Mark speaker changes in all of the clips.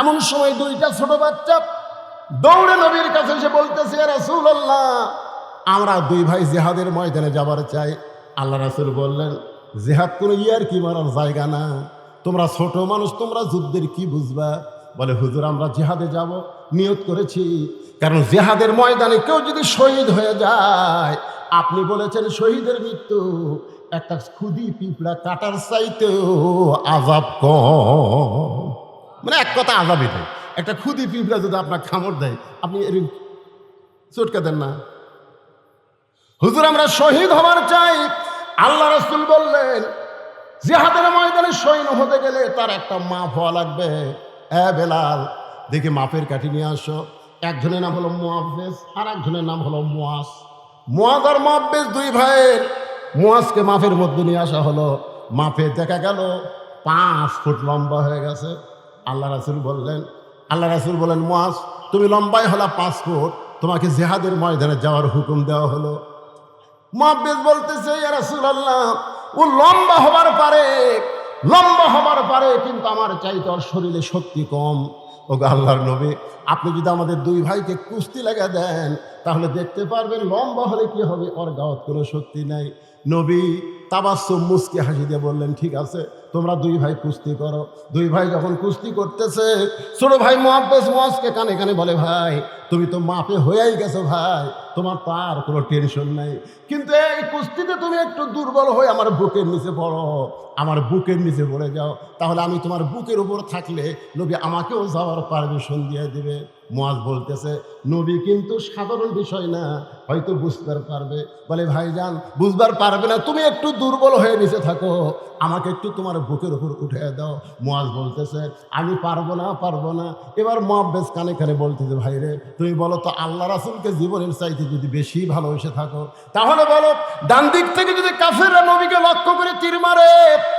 Speaker 1: এমন সময় দুইটা ছোট বাচ্চা দৌড়ে নবীর কাছে এসে বলতেছে, ইয়া রাসূলুল্লাহ, আমরা দুই ভাই জিহাদের ময়দানে যাবার চাই। আল্লাহ রাসূল বললেন, জিহাদ কোনো ইয়ার কি মারার জায়গা না, তোমরা ছোট মানুষ, তোমরা যুদ্ধের কি বুঝবা। বলে, হুজুর আমরা জিহাদে যাব, নিয়ত করেছি, কারণ জিহাদের ময়দানে কেউ যদি শহীদ হয়ে যায়, আপনি বলেছেন শহীদের মৃত্যু একটা খুদি পিঁপড়া কাটার চাইতেও আযাব কম। মানে এক কথা আযাবই দেয়। একটা খুদি পিঁপড়া যদি আপনার খামড় দেয়, আপনি এর চটকা দেন না। হুজুর আমরা শহীদ হবার চাই। আল্লাহ রাসূল বললেন, জিহাদের ময়দানে শহীদ হতে গেলে তার একটা মাপ হওয়া লাগবে। বেলাল, দেখি মাপের কাঠি নিয়ে আসো। একজনের নাম হলো মুআফেজ, আর একজনের নাম হলো মুআজ। মুআজ আর মুআফেজ দুই ভাইয়ের। মুআজকে মাপের মধ্যে নিয়ে আসা হলো। মাপে দেখা গেল 5 ফুট লম্বা হয়ে গেছে। আল্লাহ রাসূল বললেন, মুআজ তুমি লম্বাই হলা 5 ফুট, তোমাকে জিহাদের ময়দানে যাওয়ার হুকুম দেওয়া হলো। মুআফেজ বলতেছে, ইয়া রাসূলুল্লাহ, ও লম্বা হবার পারে, কিন্তু আমার চাইতে ওর শরীরে শক্তি কম। ও আল্লাহর নবী, আপনি যদি আমাদের দুই ভাইকে কুস্তি লাগা দেন, তাহলে দেখতে পারবেন লম্বা হলে কি হবে, ওর গাওয়াত কোনো শক্তি নাই। নবী তাবাসসুম মুস্কি হাসি দিয়ে বললেন, ঠিক আছে, তোমরা দুই ভাই কুস্তি করো। দুই ভাই যখন কুস্তি করতেছে, ছোট ভাই মুআফেজ মুআজকে কানে কানে বলে, ভাই তুমি তো মাপে হয়েই গেছো ভাই, তোমার তো আর কোনো টেনশন নাই, কিন্তু এই কুস্তিতে তুমি একটু দুর্বল হয়ে আমার বুকের নিচে পড়ো, আমার বুকের নিচে পড়ে যাও, তাহলে আমি তোমার বুকের উপর থাকলে নবী আমাকেও যাওয়ার পারমিশন দিয়ে দিবে। মুআজ বলতেছে, নবী কিন্তু সাধারণ বিষয় না, হয়তো বুঝতে পারবে। বলে, ভাইজান বুঝবার পারবে না, তুমি একটু দুর্বল হয়ে নিচে থাকো, আমাকে একটু তোমার বুকের উপর উঠে দাও। মুআজ বলতেছে, আমি পারবো না। এবার মুআফেজ কানে কানে বলতেছে, ভাই রে, তুমি বলো তো, আল্লাহ রাসূলকে জীবনের চাইতে যদি বেশি ভালোবেসে থাকো, তাহলে বলো, ডান দিক থেকে যদি কাফেররা নবীকে লক্ষ্য করে তীর মারে,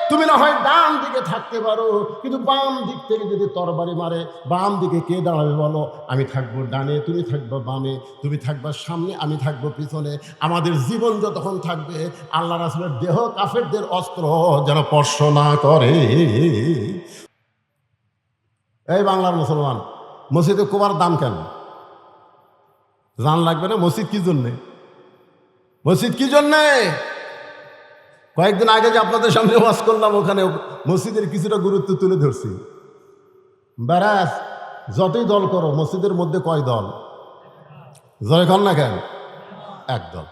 Speaker 1: তুমি না হয় ডান দিকে থাকতে পারো, কিন্তু বাম দিক থেকে যদি তরবারি মারে, বাম দিকে কে দাঁড়াবে বলো? আমি থাকবো ডানে, তুমি থাকবো বামে, তুমি থাকবা সামনে, আমি থাকবো পিছনে। আমাদের জীবন যতক্ষণ থাকবে, আল্লাহ রাসূলের দেহ কাফেরদের অস্ত্র যেন স্পর্শ না করে। এই বাংলার মুসলমান, মসজিদে কুবার দাম কেন জান লাগবে না? মসজিদ কি জন্যে? কয়েকদিন আগে যে আপনাদের সামনে ওয়াজ করলাম, ওখানে মসজিদের কিছুটা গুরুত্ব তুলে ধরছি। ব্যারাস যতই দল করো, মসজিদের মধ্যে কয় দল? জয় কর না কেন? এক দল।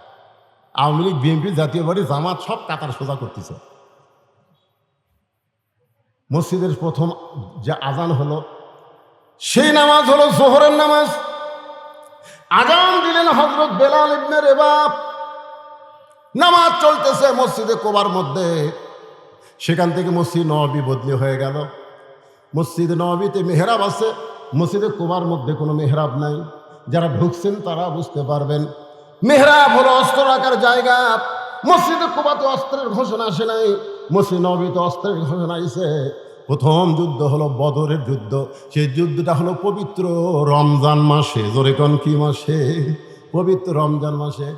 Speaker 1: আওয়ামী লীগ, বিএনপি, জাতীয় পার্টি, জামাত সব কাতার সোজা করতেছে। মসজিদের প্রথম যে আজান হলো, সেই নামাজ হলো জোহরের নামাজ। আজান দিলেন হযরত বেলাল ইবনে রেবাব। নামাজ চলতেছে মসজিদে কুবার মধ্যে। সেখান থেকে মসজিদ নববী বদলি হয়ে গেল। মসজিদ নববীতে মেহরাব আছে, মসজিদে কুবার মধ্যে কোনো মেহরাব নাই। যারা ঢুকছেন তারা বুঝতে পারবেন। মেহরাব হলো অস্ত্র রাখার জায়গা। মসজিদে কুবাতে অস্ত্রের ঘোষণা আসে নাই, মসজিদ নববীতে অস্ত্রের ঘোষণা আইছে। প্রথম যুদ্ধ হলো বদরের যুদ্ধ। সেই যুদ্ধটা হলো পবিত্র রমজান মাসে। জোরে কোন কি মাসে? পবিত্র রমজান মাসে।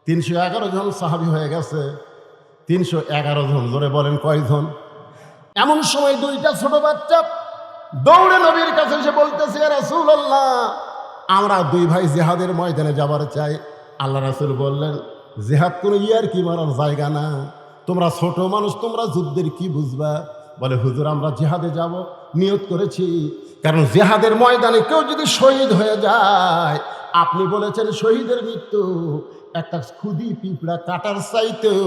Speaker 1: 311 জন সাহাবী হয়ে গেছে। 311 জন। জোরে বলেন কয়জন? এমন সময় দুইটা ছোট বাচ্চা দৌড়ে নবীর কাছে এসে বলতেছে, ইয়া রাসূলুল্লাহ, আমরা দুই ভাই জিহাদের ময়দানে যাবার চাই। আল্লাহ রাসূল বললেন, জিহাদ কোনো ইয়ার কি মারার জায়গা না, তোমরা ছোট মানুষ, তোমরা যুদ্ধের কি বুঝবা। বলে, হুজুর আমরা জিহাদে যাব, নিয়ত করেছি, কারণ জিহাদের ময়দানে কেউ যদি শহীদ হয়ে যায়, আপনি বলেছেন শহীদের মৃত্যু একটা খুদি পিঁপড়া কাটার চাইতেও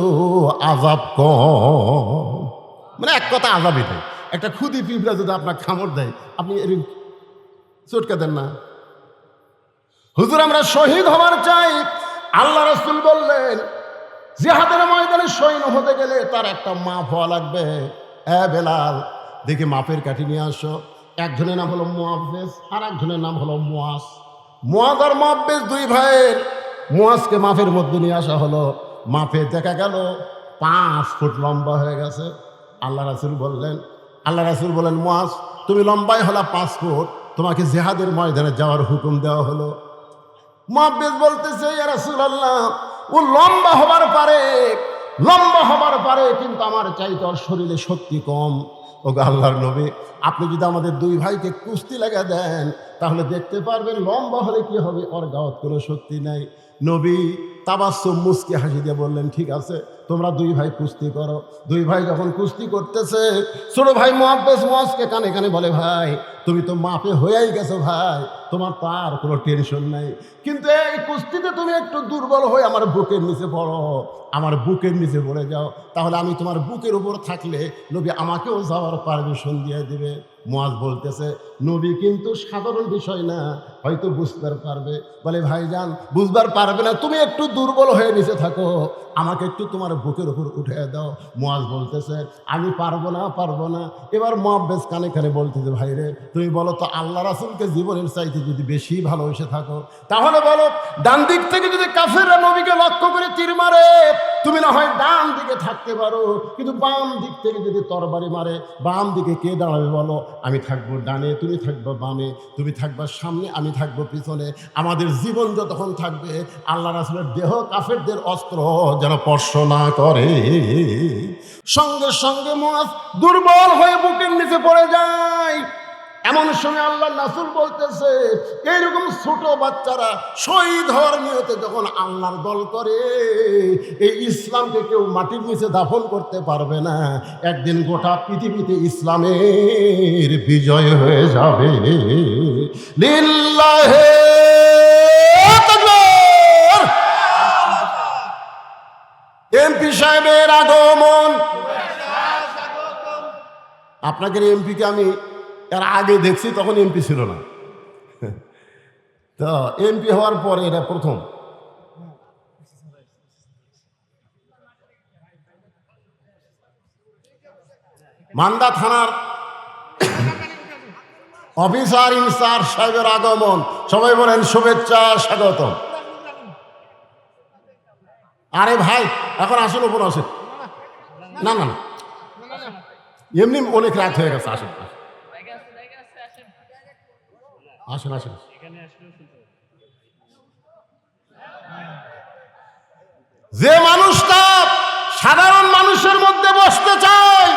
Speaker 1: আযাব কম। মানে এক কথা আযাবই দেয়। একটা খুদি পিঁপড়া যদি আপনার খামড় দেয়, আপনি এর চটকা দেন না। হুজুর আমরা শহীদ হবার চাই। আল্লাহ রাসূল বললেন, জিহাদের ময়দানে শহীদ হতে গেলে তার একটা মাপ হওয়া লাগবে। বেলাল, দেখি মাপের কাঠি নিয়ে আসো। একজনের নাম হলো মুআফেজ, আর একজনের নাম হলো মুআজ। মুআজ আর মুআফেজ দুই ভাইয়ের। মুআজকে মাপের মধ্যে নিয়ে আসা হলো। মাপে দেখা গেল 5 ফুট লম্বা হয়ে গেছে। আল্লাহ রাসূল বললেন, মুআজ তুমি লম্বাই হলা 5 ফুট, তোমাকে জিহাদের ময়দানে যাওয়ার হুকুম দেওয়া হলো। মুআফেজ বলতেছে, ইয়া রাসূলুল্লাহ, ও লম্বা হবার পারে, কিন্তু আমার চাইতে ওর শরীরে শক্তি কম। ও গো আল্লাহর নবী, আপনি যদি আমাদের দুই ভাইকে কুস্তি লাগা দেন তাহলে দেখতে পারবেন লম্বা হলে কি হবে, ওর গাওয়াত কোনো শক্তি নাই। নবী তাবাসসুম মুস্কি হাসি দিয়ে বললেন, ঠিক আছে, তোমরা দুই ভাই কুস্তি করো। দুই ভাই যখন কুস্তি করতেছে, ছোট ভাই মুআব্বাস মুআজকে কানে কানে বলে, ভাই তুমি তো মাপে হয়েই গেছো ভাই, তোমার তো আর কোনো টেনশন নাই, কিন্তু এই কুস্তিতে তুমি একটু দুর্বল হয়ে আমার বুকের নিচে পড়ো, আমার বুকের নিচে পড়ে যাও, তাহলে আমি তোমার বুকের উপর থাকলে নবী আমাকেও যাওয়ার পারমিশন দিয়ে দিবে। মুআজ বলতেছে, নবী কিন্তু সাধারণ বিষয় না, হয়তো বুঝতে পারবে। বলে, ভাইজান বুঝবার পারবে না, তুমি একটু দুর্বল হয়ে নিচে থাকো, আমাকে একটু তোমার বুকের উপর উঠে দাও। মুআজ বলতেছে, আমি পারবো না। এবার মুআব্বাস কানে কানে বলতেছে, ভাই রে, তুমি বলো তো আল্লাহ রাসূলকে জীবনের চাইতে যদি বেশি ভালোবেসে থাকো, তাহলে বলো ডান দিক থেকে যদি কাফেররা নবীকে লক্ষ্য করে তীর মারে, তুমি না হয় ডান দিকে থাকতে পারো, কিন্তু বাম দিক থেকে যদি তরবারি মারে, বাম দিকে কে দাঁড়াবে বলো? আমি থাকবো ডানে, তুমি থাকবো বামে, তুমি থাকবা সামনে, আমি থাকবো পিছনে। আমাদের জীবন যতক্ষণ থাকবে আল্লাহ রাসূলের দেহ কাফেরদের অস্ত্র যেন স্পর্শ না করে। সঙ্গে সঙ্গে মুআজ দুর্বল হয়ে বুকের নিচে পড়ে যায়। এমন সময় আল্লাহ রাসূল বলতেছে, এইরকম ছোট বাচ্চারা শহীদ হওয়ার নিয়তে যখন আল্লাহর দল করে, এই ইসলামকে কেউ মাটির নিচে দাফন করতে পারবে না। একদিন গোটা পৃথিবীতে ইসলামের বিজয় হয়ে যাবে। লিল্লাহে তাকবীর। এমপি সাহেবের আগমন। আপনাদের এমপিকে আমি এর আগে দেখছি, তখন এমপি ছিল না, তো এমপি হওয়ার পরে এটা প্রথম। মান্দা থানার অফিসার ইনচার্জ সাহেবের আগমন, সবাই বলেন শুভেচ্ছা স্বাগতম। আরে ভাই এখন আসুন, উপর আসেন। না না না, এমনি অনেক রাত হয়ে গেছে, আসেন আসেন আসেন। যে মানুষটা সাধারণ মানুষের মধ্যে বসতে চায়,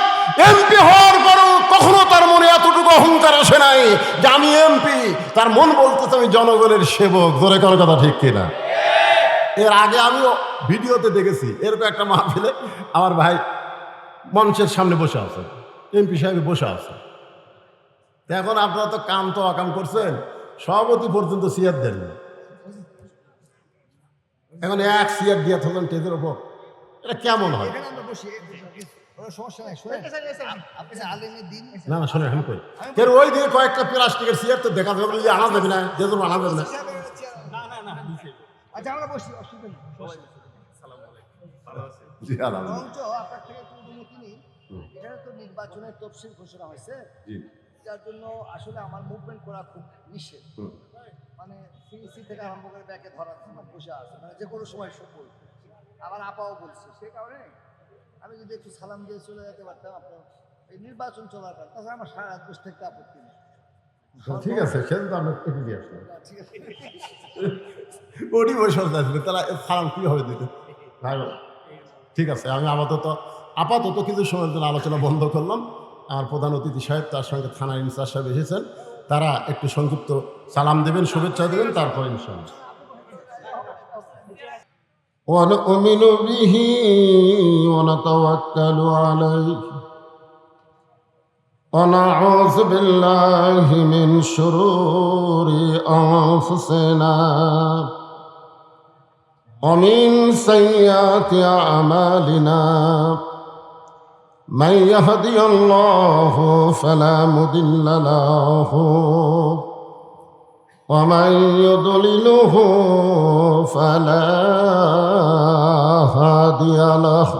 Speaker 1: এমপি হওয়ার পরও কখনো তার মনে এতটুকু অহংকার আসে নাই যে আমি এমপি, তার মন বলতেছে আমি জনগণের সেবক। জোরে কোনো কথা ঠিক কিনা? এর আগে আমিও ভিডিওতে দেখেছি, এরকম একটা মাহফিলে আমার ভাই মঞ্চের সামনে বসে আছে, এমপি সাহেব বসে আছে। এখন আপনারা তো কাম তো অকাম করছেন, সভাপতি পর্যন্ত চেয়ার দেন, এখন এক চেয়ার দিয়ে থাকেন টেজের ওপর, এটা কেমন হয়? না না শোনেন, আমি কই কেন ওই দিকে কয়েকটা প্লাস্টিকের চেয়ার তো দেখা যাবে, আনা যাবে না, যে আনা যাবে না।
Speaker 2: নির্বাচনের তফসিল ঘোষণা হয়েছে, যার জন্য আসলে আমার মুভমেন্ট করা খুব নিষেধ। মানে সিইসি থেকে আরম্ভ করে ব্যাকে ধরার জন্য বসে আছে, মানে যে কোনো সময় সফল। আমার আপাও বলছে, সে কারণে আমি যদি একটু সালাম দিয়ে চলে যেতে পারতাম আপনার এই নির্বাচন চলার কারণ, তাছাড়া আমার সারা রাত বসে থাকতে আপত্তি নেই।
Speaker 1: ঠিক আছে, সেদিন তো আমরা কেটে দিয়ে আসলাম,
Speaker 2: ঠিক আছে,
Speaker 1: ওটি বসে আসবে, তারা সালাম কীভাবে দিতে? ঠিক আছে, আমি আপাতত কিছু সময়ের জন্য আলোচনা বন্ধ করলাম। আমার প্রধান অতিথি সাহেব, তার সঙ্গে থানার ইনচার্জ সাহেব এসেছেন, তারা একটু সংক্ষিপ্ত সালাম দেবেন, শুভেচ্ছা দেবেন, তারপর ইনশাআল্লাহ। ونؤمن به ونتوكل عليه ونعوذ بالله من شرور أنفسنا ومن سيئات أعمالنا من يهدي الله فلا مضل له ومن يضلله فلا هادي له।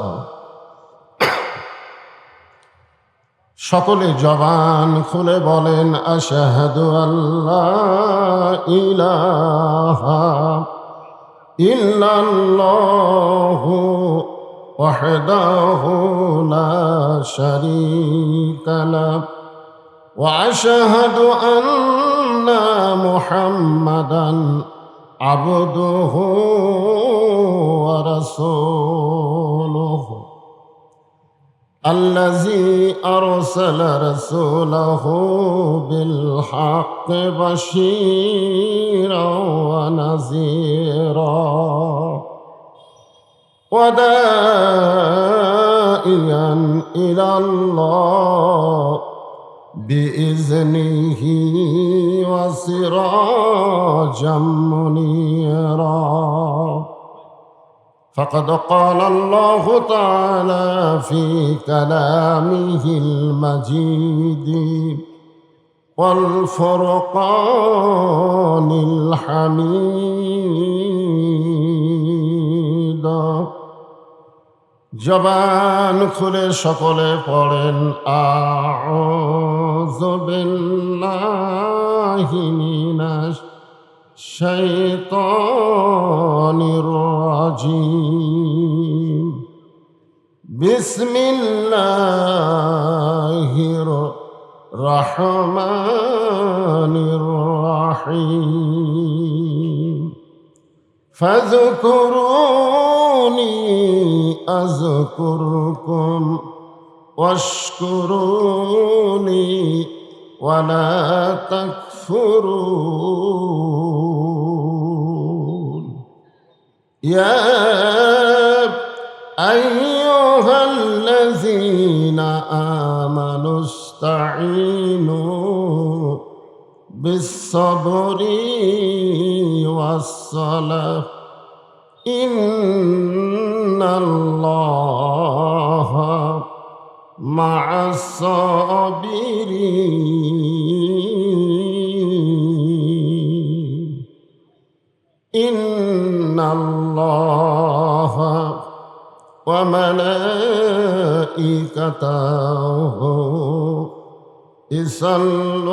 Speaker 1: সকলে জবান খুলে বলেন আশহাদু আল্লা ইলাহা ইল্লাল্লাহু ওয়াহদাহু লা শারীকা লাহু ওয়া আশহাদু আন্না মুহাম্মাদান আবদুহু ওয়া রাসূলুহু। الذي أرسل رسوله بالحق بشيرا ونذيرا وداعيا إلى الله بإذنه وسراجا منيرا فقد قال الله تعالى في كلامه المجيد والفرقان الحميد জবান খুলে সকলে পড়েন আউযু বিল্লাহি মিনাশ শাইতানির রাজিম বিসমিল্লাহির রহমানির রহিম ফাযকুরুনি আযকুরকুম ওয়াশকুরুনি ওয়ালা তাকফুরুন ইয়া আইয়ুহাল্লাযীনা আমানু ইসতাঈনু বিস-সাবরি ওয়াস-সালাহ ইন্নাল্লাহা মা'আস-সাবিরিন ইন্নাল্লাহা ওয়া মালাইকাতাহু ইসাল্লুনা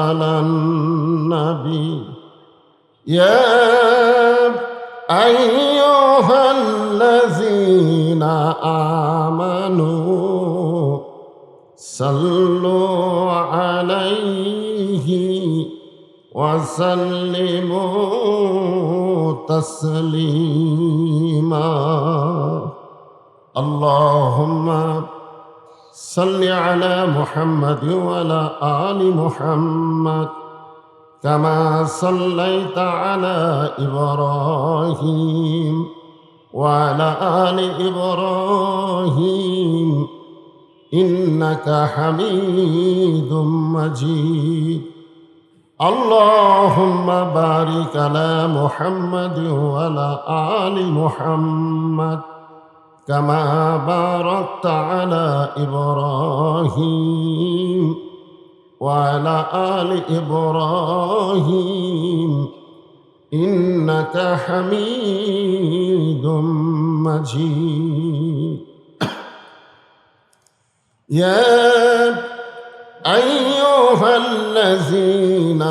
Speaker 1: আলান নাবী يا أيها الذين آمنوا صلوا عليه وسلموا تسليما اللهم صل على محمد وعلى آل محمد كما صليت على إبراهيم وعلى آل إبراهيم إنك حميد مجيد اللهم بارك على محمد وعلى آل محمد كما باركت على إبراهيم وعلى آل إبراهيم إنك حميد مجيد يا أيها الذين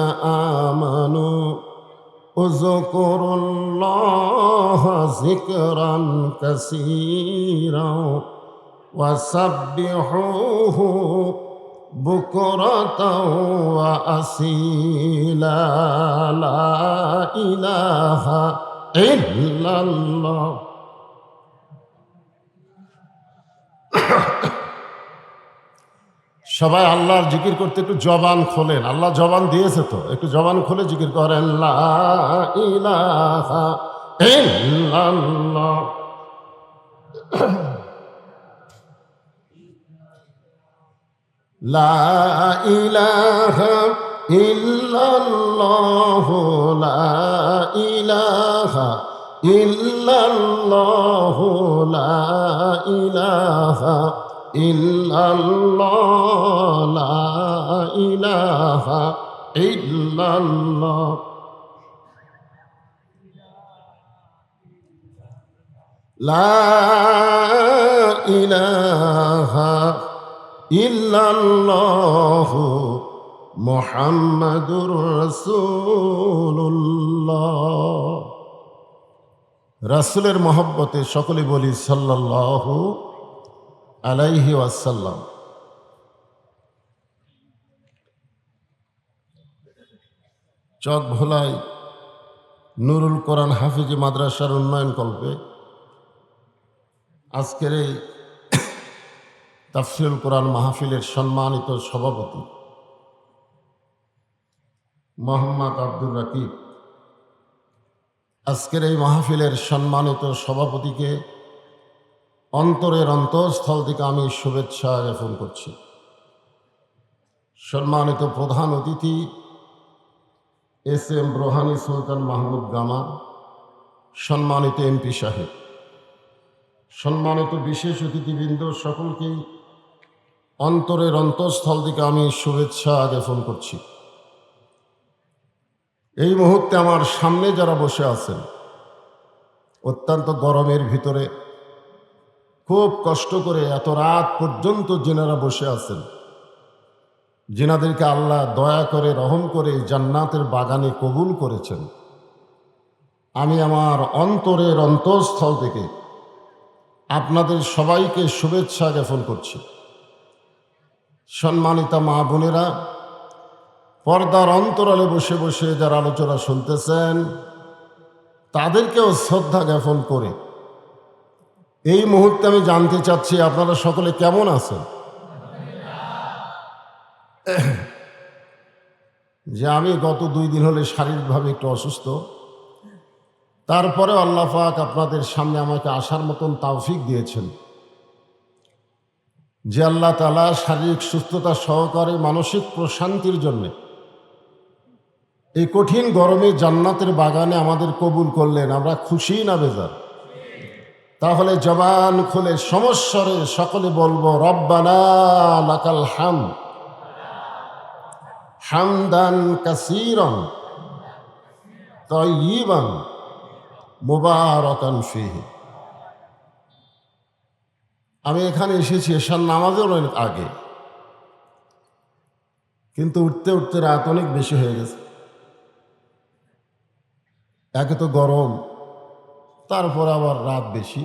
Speaker 1: آمنوا اذكروا الله ذكرا كثيرا وسبحوه بكرة وأصيلا لا إله إلا الله সবাই আল্লাহর জিকির করতে একটু জবান খোলেন আল্লাহ জবান দিয়েছে তো একটু জবান খুলে জিকির করেন লা ইলাহা ইল্লাল্লাহ لا إله إلا الله لا إله إلا الله لا إله إلا الله لا إله إلا الله لا إله ইল্লাল্লাহ মুহাম্মাদুর রাসূলুল্লাহ রাসূলের মহব্বতে সকলে বলি সাল্লাল্লাহু আলাইহি ওয়াসাল্লাম চক ভোলাই নুরুল কোরআন হাফিজি মাদ্রাসার উন্নয়ন কল্পে আজকের এই তাফসীরুল কোরআন মাহফিলের সম্মানিত সভাপতি মোহাম্মদ আব্দুর রাকিব, আজকের এই মাহফিলের সম্মানিত সভাপতিকে অন্তরের অন্তঃস্থল থেকে আমি শুভেচ্ছা জ্ঞাপন করছি। সম্মানিত প্রধান অতিথি এস.এম. রোহানী সুলতান মাহমুদ গামা, সম্মানিত এমপি সাহেব, সম্মানিত বিশেষ অতিথিবৃন্দ, সকলকেই অন্তরের অন্তঃস্থল থেকে আমি শুভেচ্ছা জ্ঞাপন করছি। এই মুহূর্তে আমার সামনে যারা বসে আছেন, অত্যন্ত গরমের ভিতরে খুব কষ্ট করে এত রাত পর্যন্ত যেনারা বসে আছেন, যেনাদেরকে আল্লাহ দয়া করে রহম করে জান্নাতের বাগানে কবুল করেছেন, আমি আমার অন্তরের অন্তঃস্থল থেকে আপনাদের সবাইকে শুভেচ্ছা জ্ঞাপন করছি। সম্মানিতা মা বোনেরা, পর্দার অন্তরালে বসে বসে যারা আলোচনা শুনতেছেন, তাদেরকেও শ্রদ্ধা জ্ঞাপন করে এই মুহূর্তে আমি জানতে চাচ্ছি আপনারা সকলে কেমন আছেন। যে আমি গত 2 দিন হলে শারীরিকভাবে একটু অসুস্থ, তারপরে আল্লাহ পাক আপনাদের সামনে আমাকে আসার মতন তৌফিক দিয়েছেন। যে আল্লাহ তাআলা শারীরিক সুস্থতা সহকারে মানসিক প্রশান্তির জন্য এই কঠিন গরমে জান্নাতের বাগানে আমাদের কবুল করলেন, আমরা খুশি না বেজার? তাহলে জবান খুলে সমস্বরে সকলে বলবো, রব্বানা লাকাল হামদ হামদান কাসীরান তাইয়িবান মুবারাকান ফীহি। আমি এখানে এসেছি এশার নামাজের অনেক আগে, কিন্তু উঠতে উঠতে রাত অনেক বেশি হয়ে গেছে। একে তো গরম, তারপর আবার রাত বেশি।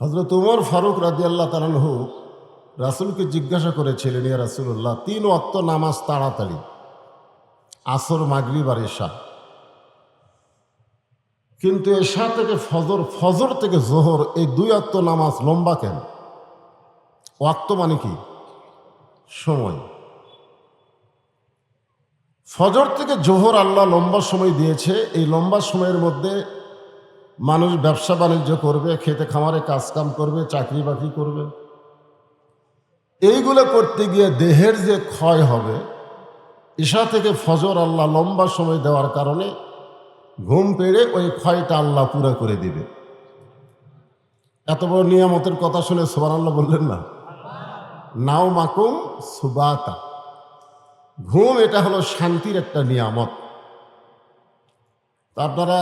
Speaker 1: হযরত উমর ফারুক রাদিয়াল্লাহু তাআলা আনহু রাসূলকে জিজ্ঞাসা করেছিলেন, ইয়া রাসূলুল্লাহ, 3 ওয়াক্ত নামাজ তাড়াতাড়ি, আসর, মাগরিব আর এশা, কিন্তু এশা থেকে ফজর, ফজর থেকে জোহর, এই 2 ওয়াক্ত নামাজ লম্বা কেন? ওয়াক্ত মানে কি? সময়। ফজর থেকে জোহর আল্লাহ লম্বা সময় দিয়েছে। এই লম্বা সময়ের মধ্যে মানুষ ব্যবসা বাণিজ্য করবে, খেতে খামারে কাজকাম করবে, চাকরি বাকরি করবে। এইগুলো করতে গিয়ে দেহের যে ক্ষয় হবে, ঈশা থেকে ফজর আল্লাহ লম্বা সময় দেওয়ার কারণে ঘুম পেড়ে ওই ক্ষয়টা আল্লাহ পুরো করে দিবে। এত বড় নিয়ামতের কথা শুনে সুবহানাল্লাহ বললেন না? নাও মাকুম সুবাতা, ঘুম এটা হলো শান্তির একটা নিয়ামত। তা আপনারা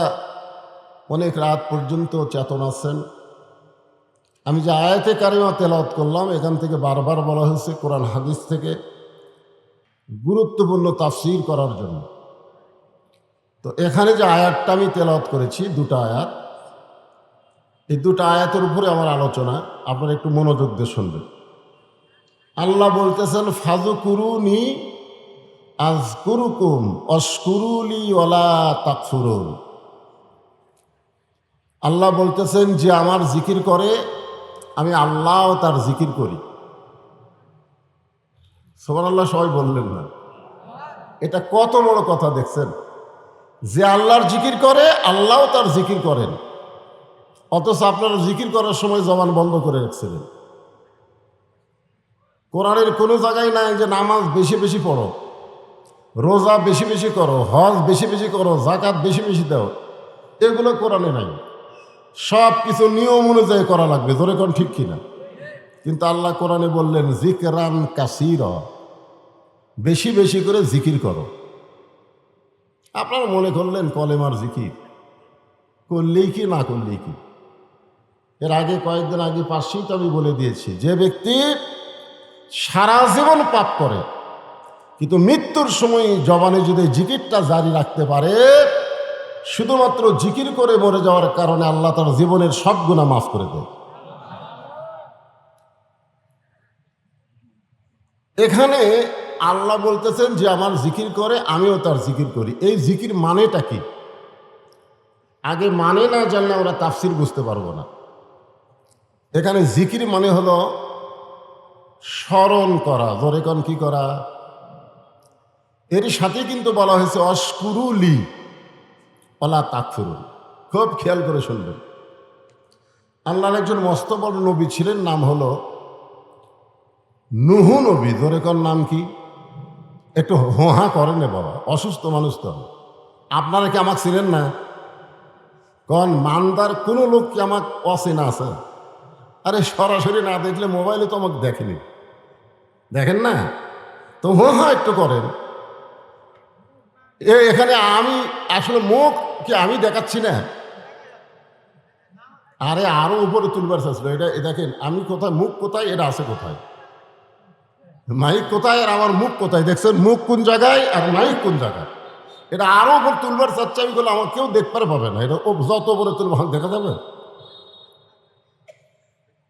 Speaker 1: অনেক রাত পর্যন্ত চেতন আছেন। আমি যে আয়াতে কারিমা তেলাওয়াত করলাম, এখান থেকে বারবার বলা হয়েছে কোরআন হাদিস থেকে গুরুত্বপূর্ণ তাফসীর করার জন্য। তো এখানে যে আয়াতটা আমি তেলাওয়াত করেছি, 2টা আয়াত, এই 2টা আয়াতের উপরে আমার আলোচনা, আপনারা একটু মনোযোগ দিয়ে শুনবেন। আল্লাহ বলতেছেন, ফাযকুরুনি আযকুরুকুম ওয়াশকুরুলি ওয়ালা তাকফুরুন। আল্লাহ বলতেছেন যে আমার জিকির করে, আমি আল্লাহও তার জিকির করি। সুবহানাল্লাহ সবাই বললেন না? এটা কত বড় কথা দেখছেন, যে আল্লাহর জিকির করে, আল্লাহও তার জিকির করেন, অথচ আপনারা জিকির করার সময় জবান বন্ধ করে রাখছিলেন। কোরআনের কোনো জায়গায় নাই যে নামাজ বেশি বেশি পড়ো, রোজা বেশি বেশি করো, হজ বেশি বেশি করো, যাকাত বেশি বেশি দাও, এগুলো কোরআনে নাই। সব কিছু নিয়ম অনুযায়ী করা লাগবে, জোরে কোন ঠিক কিনা? কিন্তু আল্লাহ কোরআনে বললেন, যিকরান কাসীরা, বেশি বেশি করে জিকির করো। আপনারা মনে করলেন কলেমার জিকির করলেই কি না করলেই কি? এর আগে কয়েকদিন আগে পাশেই তো আমি বলে দিয়েছি, যে ব্যক্তি সারা জীবন পাপ করে কিন্তু মৃত্যুর সময় জবানে যদি জিকিরটা জারি রাখতে পারে, শুধুমাত্র জিকির করে মরে যাওয়ার কারণে আল্লাহ তার জীবনের সব গুনাহ মাফ করে দেয়। এখানে আল্লাহ বলতেছেন যে আমার জিকির করে, আমিও তার জিকির করি। এই জিকির মানেটা কি? আগে মানে না জানলে ওরা তাফসির বুঝতে পারবো না। এখানে জিকির মানে হলো স্মরণ করা, জোরে কোন কি করা। এর সাথে কিন্তু বলা হয়েছে অশকুরুলি ওয়ালা তাকফুরুন। খুব খেয়াল করে শুনবেন। আল্লাহর একজন মস্ত বড় নবী ছিলেন, নাম হলো নুহু নবী। জোরে কোন নাম কি? একটু হোহা করেন না বাবা, অসুস্থ মানুষ তো। আপনারা কি আমাকে চিনেন না? কন মানদার কোনো লোক কি আমাকে অচেনা আছে? আরে সরাসরি না দেখলে মোবাইলে তো আমাকে দেখেনি, দেখেন না তো হোহা একটু করেন। এখানে আমি আসলে মুখ কি আমি দেখাচ্ছি না? আরে আরো উপরে তুলবার চাচ্ছিল। এটা দেখেন আমি কোথায়, মুখ কোথায়, এটা আছে কোথায়, মাইক কোথায় আর আমার মুখ কোথায়? দেখছেন মুখ কোন জায়গায় আর মাইক কোন জায়গায়? এটা আরো উপর তুলবার চাচ্ছে আমি বলে আমার কেউ দেখতে পাবে না। এটা যত উপরে তুলব দেখা যাবে।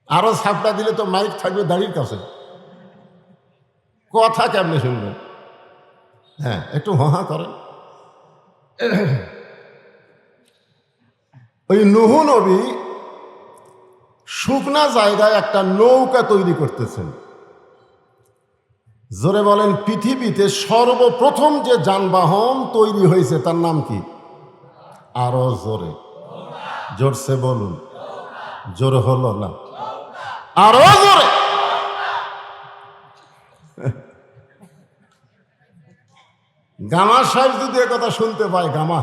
Speaker 1: আরো ছাপটা দিলে তো মাইক থাকবে দাড়ির কাছে, কথা কেমনে শুনবেন? হ্যাঁ একটু হা করেন। ওই নুহু নবী শুকনা জায়গায় একটা নৌকা তৈরি করতেছেন। জোরে বলেন, পৃথিবীতে সর্বপ্রথম যে যানবাহন তৈরি হয়েছে তার নাম কি? আরো জোরে, জোরসে বলুন। জোরে হলো না, আরো জোরে। গামা সাহেব যদি কথা শুনতে পায়, গামা,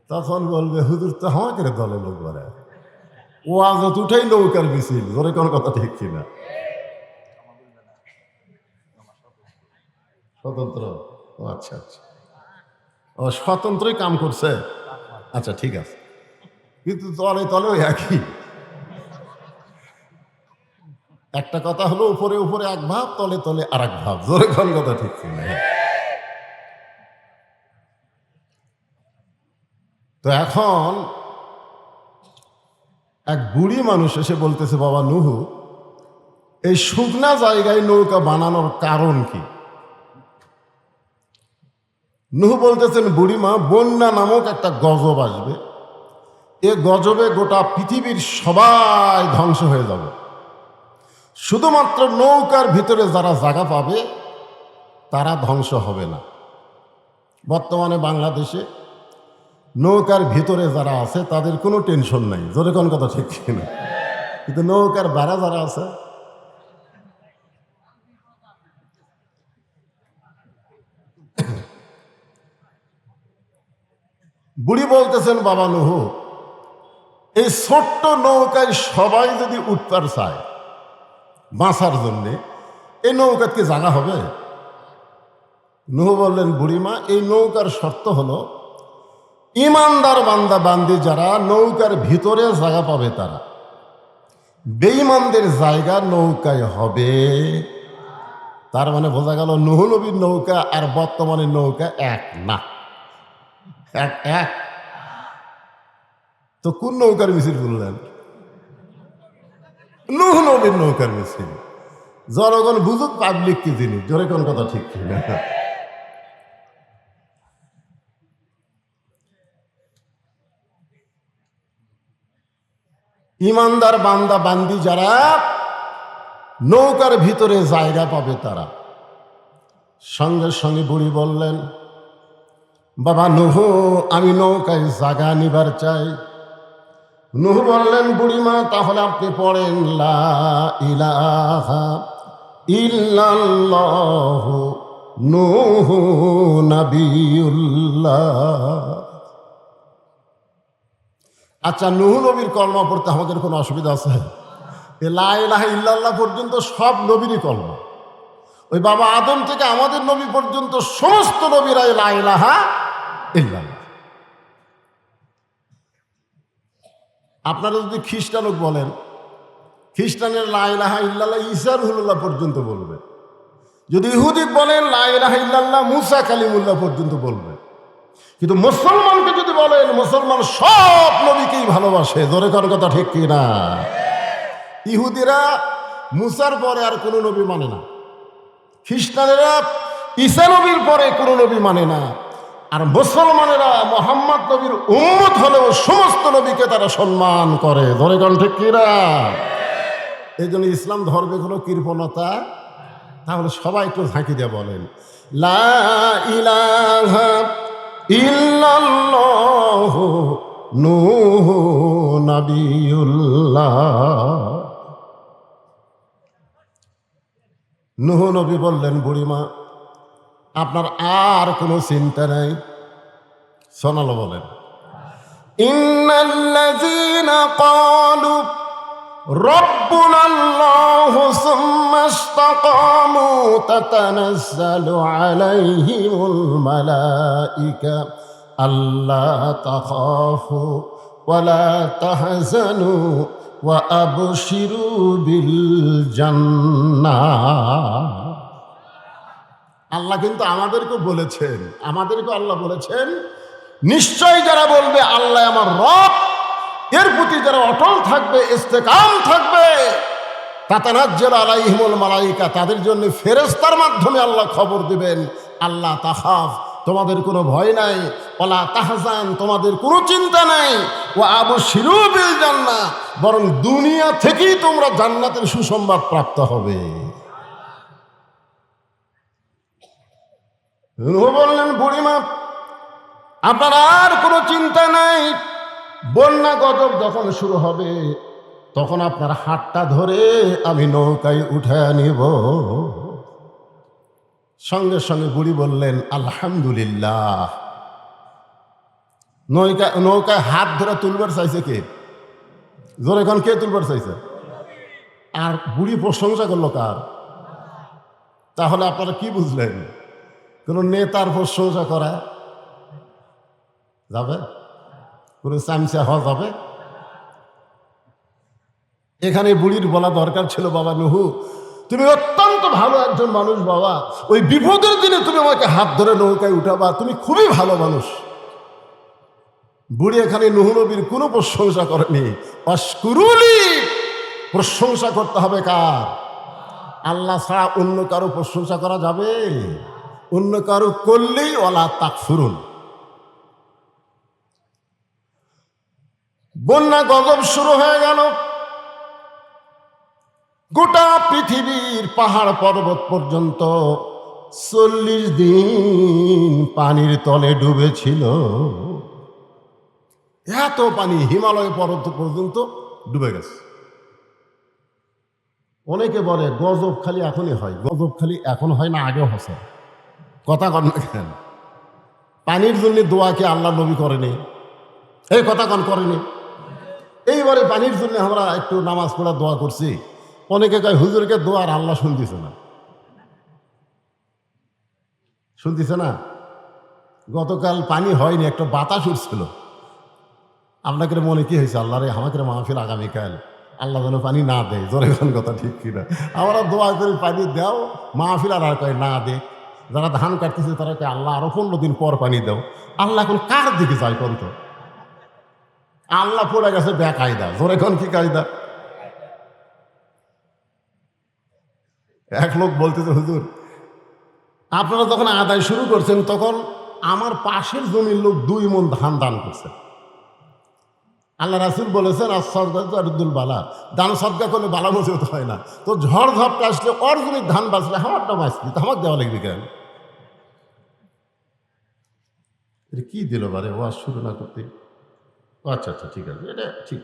Speaker 1: তখন বলবে হুজুর তো আমাকে দলে লোক বাড়ায়, ও আজ উঠাই নৌকার মিছিল। জোরে কোন কথা ঠিক কিনা? স্বতন্ত্র, ও আচ্ছা আচ্ছা, ও স্বতন্ত্রই কাম করছে। আচ্ছা ঠিক আছে, কিন্তু তলে তলেও একই। একটা কথা হলো উপরে উপরে এক ভাব, তলে তলে আর এক ভাব। জোরে কোন কথা ঠিক কিনা? তো এখন এক বুড়ি মানুষ এসে বলতেছে, বাবা নুহু, এই শুকনা জায়গায় নৌকা বানানোর কারণ কি? নুহু বলতেছেন, বুড়িমা, বন্যা নামক একটা গজব আসবে। এ গজবে গোটা পৃথিবীর সবাই ধ্বংস হয়ে যাবে, শুধুমাত্র নৌকার ভিতরে যারা জায়গা পাবে তারা ধ্বংস হবে না। বর্তমানে বাংলাদেশে নৌকার ভিতরে যারা আছে তাদের কোনো টেনশন নাই। জোরে কোন কথা ঠিক কিনা? কিন্তু নৌকার বাইরে যারা আছে, বুড়ি বলতেছেন, বাবা নুহু, এই ছোট্ট নৌকায় সবাই যদি উঠতে চায় বাঁচার জন্যে, এই নৌকার কি জায়গা হবে? নুহু বললেন, বুড়িমা, এই নৌকার শর্ত হলো ইমানদার বান্দা বান্দি যারা নৌকার ভিতরে জায়গা পাবে তারা, বেঈমানদের জায়গা নৌকায় হবে। তার মানে বোঝা গেল নুহু নবীর নৌকা আর বর্তমানের নৌকা এক না। এক এক তো কোন নৌকার মিছিল বললেন? নুহু নবীর নৌকার মিছিল। জনগণ বুঝুক পাবলিক কি জিনিস। জোরে কোন কথা ঠিক কিনা? ইমানদার বান্দা বান্দি যারা নৌকার ভিতরে জায়গা পাবে তারা। সঙ্গে সঙ্গে বুড়ি বললেন, বাবা নুহু, আমি নৌকায় জায়গা নিবার চাই। নুহু বললেন, বুড়িমা, তাহলে আপনি পড়েন লা ইলাহা ইল্লাল্লাহু নূহু নবিয়ুল্লাহ। আচ্ছা, নুহু নবীর কলমা পড়তে আমাদের কোনো অসুবিধা আছে? লা ইলাহা ইল্লাল্লাহ পর্যন্ত সব নবীরই কলমা। ওই বাবা আদম থেকে আমাদের নবী পর্যন্ত সমস্ত নবীরাই লা ইলাহা ইল্লাল্লাহ। আপনারা যদি খ্রিস্টান বলেন, খ্রিস্টানের লা ইলাহা ইল্লাল্লাহ ঈসা রুহুল্লাহ পর্যন্ত বলবে। যদি ইহুদি বলেন, লা ইলাহা ইল্লাল্লাহ মুসা কালিমুল্লাহ পর্যন্ত বলবে। কিন্তু মুসলমানকে যদি বলেন, মুসলমান সব নবীকেই ভালোবাসে। জোরে করার কথা ঠিক কিনা? ইহুদিরা মুসার পরে আর কোনো নবী মানে না, খ্রিস্টানেরা ঈসা নবীর পরে কোনো নবী মানে না, আর মুসলমানেরা মোহাম্মদ নবীর উম্মত হলেও সমস্ত নবীকে তারা সম্মান করে। ধরে কণ্ঠে কিরা, এই জন্য ইসলাম ধর্মে কোনো কৃপণতা। তাহলে সবাই একটু ঝাঁকি দিয়ে বলেন লা ইলাহা ইল্লাল্লাহ নূহ নবিয়ুল্লাহ। নূহ নবী বললেন, বুড়িমা আপনার আর কোনো চিন্তা নাই। সোনালো বলেন, ইন্নাল্লাযীনা ক্বালু রব্বুনাল্লাহু সুম্মা ইসতাকামু তাতানাজ্জালু আলাইহিমুল মালাইকা আল্লা তাখাফু ওয়া লা তাহজানু ওয়া আবশিরু বিল জান্নাহ। আল্লাহ কিন্তু আমাদেরকে বলেছেন, আল্লাহ বলেছেন নিশ্চয় যারা বলবে আল্লাহ আমার রব, এর প্রতি যারা অটল থাকবে, ইস্তেকাম থাকবে, তাতানাজ্জালু আলাইহিমুল মালাইকা, তাদের জন্য ফেরেশতার মাধ্যমে আল্লাহ খবর দিবেন, আল্লাহ তাখাফ, তোমাদের কোনো ভয় নাই, ওয়ালা তাহজান, তোমাদের কোনো চিন্তা নাই, ওয়া আবশিরু বিল জান্নাহ, বরং দুনিয়া থেকেই তোমরা জান্নাতের সুসংবাদ প্রাপ্ত হবে। নূহ বললেন, বুড়িমা আপনার আর কোনো চিন্তা নাই। বন্যা গজব যখন শুরু হবে তখন আপনার হাতটা ধরে আমি নৌকায় উঠায় নিব। সঙ্গে সঙ্গে বুড়ি বললেন আলহামদুলিল্লাহ। নৌকায় হাত ধরে তুলবার চাইছে কে? জোরে এখন কে তুলবার চাইছে? আর বুড়ি প্রশংসা করলো কার? তাহলে আপনারা কি বুঝলেন? কোন নেতার প্রশংসা করা যাবে? কোন চামচা হওয়া যাবে? এখানে বুড়ির বলা দরকার ছিল, বাবা নূহ তুমি অত্যন্ত ভালো একজন মানুষ বাবা, ওই বিপদের দিনে তুমি আমাকে হাত ধরে নৌকায় উঠাবা, তুমি খুবই ভালো মানুষ। বুড়ি এখানে নূহ নবীর কোনো প্রশংসা করেনি। অশকুরুলি, প্রশংসা করতে হবে কার? আল্লাহ ছাড়া অন্য কারো প্রশংসা করা যাবে? অন্য কারো করলেই ওয়ালা তাকফুরুন। বন্যা গজব শুরু হয়ে গেল। গোটা পৃথিবীর পাহাড় পর্বত পর্যন্ত 40 দিন পানির তলে ডুবেছিল। এত পানি হিমালয় পর্বত পর্যন্ত ডুবে গেছে। অনেকে বলে গজব খালি এখনই হয়। গজব খালি এখন হয় না, আগেও হচ্ছে। কথা কন না কেন? পানির জন্য দোয়া কি আল্লাহ নবী করেনি? এই কথা কন করেনি? এইবারে পানির জন্য আমরা একটু নামাজ পড়া দোয়া করছি। অনেকে কয় হুজুরকে দোয়ার আল্লাহ শুনতেছে না, শুনতেছে না। গতকাল পানি হয়নি, একটা বাতাস উঠছিল। আপনাকে মনে কি হয়েছে? আল্লাহ রে আমাকে মাহফিল আগামীকাল, আল্লাহ যেন পানি না দেয়। জোরে কোন কথা ঠিক কিনা? আমরা দোয়া করি পানি দাও, মাহফিল আর কয় না দে। যারা ধান কাটতেছে তারা কয় আল্লাহ আরো 15 দিন পর পানি দাও। আল্লাহ এখন কার দিকে যায় কোন? তো আল্লাহ পড়ে গেছে বেকায়দা। জোরে কোন কি কায়দা? এক লোক বলতেছে, হুজুর আপনারা যখন আদায় শুরু করছেন তখন আমার পাশের জমির লোক 2 মণ ধান দান করছে। আল্লাহ রাসূল বলেছেন আস-সাদকাতুল বালা, দান সদকা করলে বালা মুসিবত হয় না। তো ঝড় ঝাপটা আসলে ওর জমির ধান বাঁচলে আমারটা বাঁচলি, তো আমার দেওয়া লাগবে কেন? এটা কি দিল বারে ওয়াজ শুরু না করতে? আচ্ছা আচ্ছা ঠিক আছে, এটা ঠিক।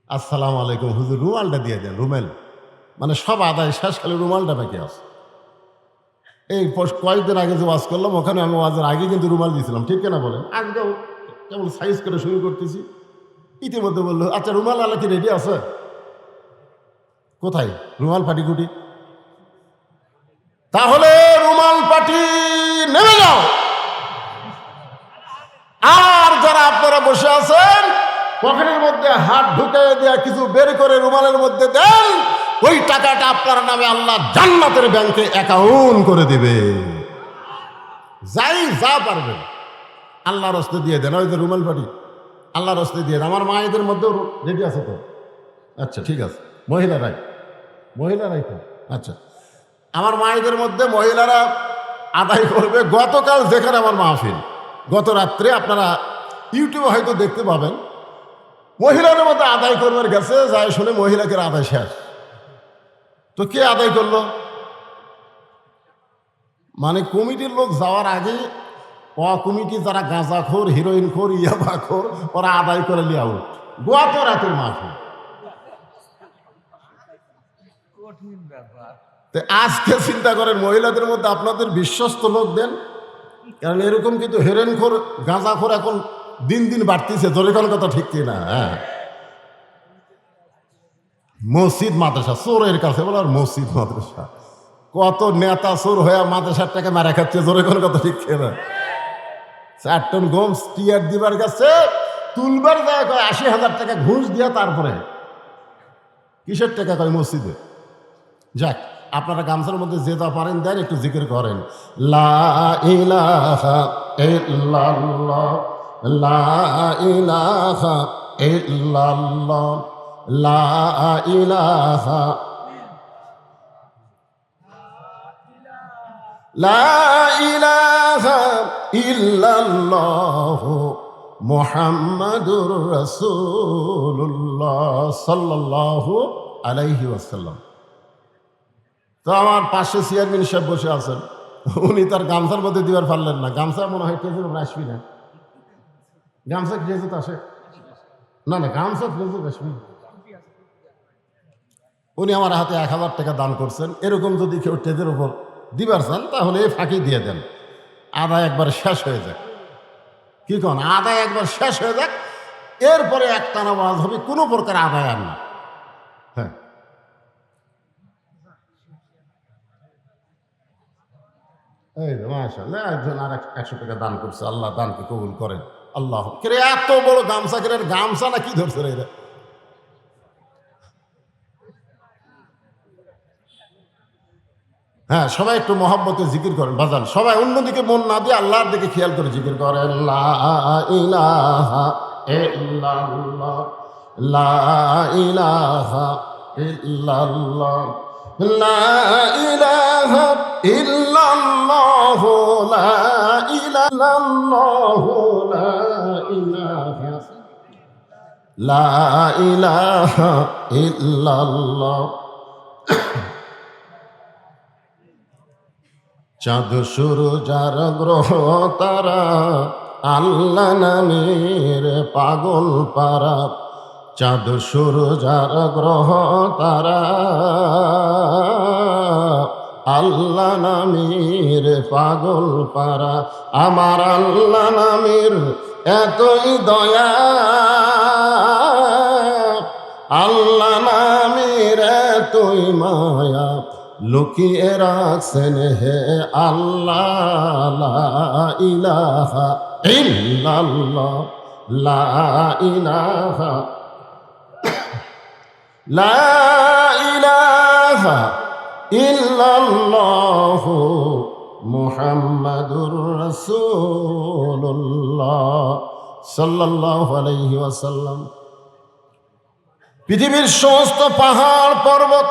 Speaker 1: আসসালামু আলাইকুম হুজুর, রুমালটা দিয়ে দেন। রুমাল মানে সব আদায় শেষ, খালি রুমালটা বাকি আছে। এই কয়েকদিন আগে যে ওয়াজ করলাম ওখানে আমি ওয়াজের আগে কিন্তু রুমাল দিয়েছিলাম, ঠিক কিনা বলেন? আজকেও কেমন সাইজ করে শুরু করতেছি। ইতিমধ্যে বললো আচ্ছা রুমাল আলা কি রেডি আছে? কোথায় রুমাল পাটিকুটি? তাহলে রুমাল পাটি নেমে যাও। আর যারা আপনারা বসে আছেন পকেটের মধ্যে হাত ঢুকে দেয়া কিছু বের করে রুমালের মধ্যে দেন, ওই টাকাটা আপনার নামে আল্লাহ জান্নাতের ব্যাংকে অ্যাকাউন্ট করে দিবে। যাই যা পারবেন আল্লাহর হস্তে দিয়ে দেন। ওই যে রুমাল পাটি আল্লাহর হস্তে দিয়ে দেন। আমার মায়েদের মধ্যেও রেডি আছে তো? আচ্ছা ঠিক আছে, মহিলারাই তো? আচ্ছা, আমার মায়েদের মধ্যে মহিলারা আদায় করবে। গতকাল যেখানে আমার মাহফিল, গত রাত্রে আপনারা ইউটিউবে হয়তো দেখতে পাবেন, মহিলাদের মধ্যে আদায় করবার গেছে, যাই শুনে মহিলাকে আদায় শেষ। তো কে আদায় করলো? মানে কমিটির লোক যাওয়ার আগে কমিটি যারা গাঁজাখোর, হিরোইনখোর, ইয়াবাখোর, ওরা আদায় করে লিয়ে আউট। গত রাতের মাহফিল। আজকে চিন্তা করেন, মহিলাদের মধ্যে আপনাদের বিশ্বস্ত লোক দেন, কারণ এরকম কিন্তু হেরেনখোর, গাঁজাখোর এখন দিন দিন বাড়তিছে। জোরে কোন কথা ঠিক কিনা? হ্যাঁ, মসজিদ মাদ্রাসা চোরের কাছে বলে, আর মসজিদ মাদ্রাসা কত নেতা চোর হয়ে মাদ্রাসার টাকা মারা খাচ্ছে। জোরে কোন কথা ঠিক কিনা? 4 টন গম টিয়ার দিবার কাছে তুলবার যায় কয় 80,000 টাকা ঘুষ দিয়া, তারপরে কিসের টাকা কয় মসজিদে। যাক, আপনারা গামছার মধ্যে যে যা পারেন দেন, একটু জিকির করেন, লা ইলাহা ইল্লাল্লাহ, লা ইলাহা ইল্লাল্লাহ, লা ইলাহা, লা ইলাহা ইল্লাল্লাহ মুহাম্মাদুর রাসূলুল্লাহ সাল্লাল্লাহু আলাইহি ওয়াসাল্লাম। তো আমার পাশে চেয়ারম্যান সাহেব বসে আছেন, উনি তার গামছার মধ্যে দিবার পারলেন না। গামছা মনে হয় কেজির উপরে আসবি না। গামছা কেজিতে আসে না, না গামছা কেজিতে আসবি। উনি আমার হাতে 1,000 টাকা দান করছেন। এরকম যদি কেউ টেজের উপর দিবার চান, তাহলে এই ফাঁকি দিয়ে দেন, আদায় একবার শেষ হয়ে যাক। কি কোন? আদায় একবার শেষ হয়ে যাক, এরপরে একটানা ওয়াজ হবে, কোনো প্রকার আদায় আর না। হ্যাঁ, এই তো মাশাআল্লাহ, একজন আর 100 টাকা দান করছে। আল্লাহ দানকে কবুল করেন। আল্লাহ, কে এত বড় গামছা, কে গামছা না কি ধরছে রে এরা? হ্যাঁ, সবাই একটু মহব্বতে জিকির করেন বাজান। সবাই অন্যদিকে মন না দিয়ে আল্লাহর দিকে খেয়াল করে জিকির করেন, লা ইলাহা ইল্লাল্লাহ, লা ইলাহা ইল্লাল্লাহ, লা ইলাহা ইল্লাল্লাহ, লা ইলাহা ইল্লাল্লাহ, লা ইলাহা ইল্লাল্লাহ। চাঁদ সূরজ আর গ্রহ তারা আল্লাহ নামের পাগল পারা, চাঁদ সূরজ আর গ্রহ তারা আল্লাহ নামের পাগল পারা। আমার আল্লাহ নামের এতই দয়া, আল্লাহ নামের এতই মায়া, লুকিয়ে রাখছেন হে আল্লাহ। লা ইলাহা ইল্লাল্লাহ, লা ইলাহা, লা ইলাহা ইল্লাল্লাহ মুহাম্মাদুর রাসূলুল্লাহ সাল্লাল্লাহু আলাইহি ওয়াসাল্লাম। পৃথিবীর সমস্ত পাহাড় পর্বত